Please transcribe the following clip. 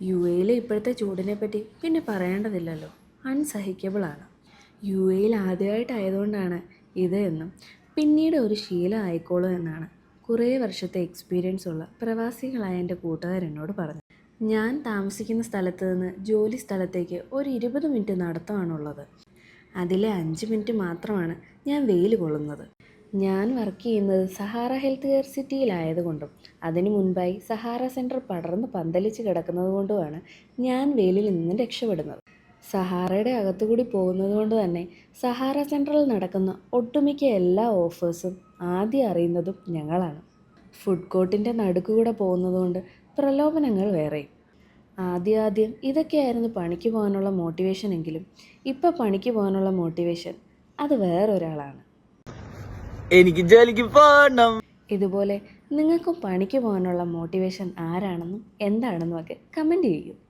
U എയിലെ ഇപ്പോഴത്തെ ചൂടിനെ പറ്റി പിന്നെ പറയേണ്ടതില്ലല്ലോ, അൺസഹിക്കബിളാണ്. യു എയിൽ ആദ്യമായിട്ടായതുകൊണ്ടാണ് ഇത് എന്നും പിന്നീട് ഒരു ശീലം ആയിക്കോളും എന്നാണ് കുറേ വർഷത്തെ എക്സ്പീരിയൻസ് ഉള്ള പ്രവാസികളായ എൻ്റെ കൂട്ടുകാരെന്നോട് പറഞ്ഞു. ഞാൻ താമസിക്കുന്ന സ്ഥലത്ത് നിന്ന് ജോലി സ്ഥലത്തേക്ക് ഒരു 20 മിനിറ്റ് നടത്തമാണുള്ളത്. അതിലെ 5 മിനിറ്റ് മാത്രമാണ് ഞാൻ വെയിൽ കൊള്ളുന്നത്. ഞാൻ വർക്ക് ചെയ്യുന്നത് സഹാറ ഹെൽത്ത് കെയർ സിറ്റിയിലായതുകൊണ്ടും അതിനു മുൻപായി സഹാറ സെൻറ്റർ പടർന്ന് പന്തലിച്ച് കിടക്കുന്നത് കൊണ്ടുമാണ് ഞാൻ വെയിലിൽ നിന്നും രക്ഷപ്പെടുന്നത്. സഹാറയുടെ അകത്തുകൂടി പോകുന്നത് കൊണ്ട് തന്നെ സഹാറ സെൻറ്ററിൽ നടക്കുന്ന ഒട്ടുമിക്ക എല്ലാ ഓഫേഴ്സും ആദ്യം അറിയുന്നതും ഞങ്ങളാണ്. ഫുഡ് കോർട്ടിൻ്റെ നടുക്കുകൂടെ പോകുന്നതുകൊണ്ട് പ്രലോഭനങ്ങൾ വേറെയും. ആദ്യം ഇതൊക്കെയായിരുന്നു പണിക്ക് പോകാനുള്ള മോട്ടിവേഷൻ എങ്കിലും ഇപ്പോൾ പണിക്ക് പോകാനുള്ള മോട്ടിവേഷൻ അത് വേറൊരാളാണ്. എനിക്ക് ജോലിക്ക് പോകണം. ഇതുപോലെ നിങ്ങൾക്കും പണിക്ക് പോകാനുള്ള മോട്ടിവേഷൻ ആരാണെന്നും എന്താണെന്നും ഒക്കെ കമൻറ്റ് ചെയ്യൂ.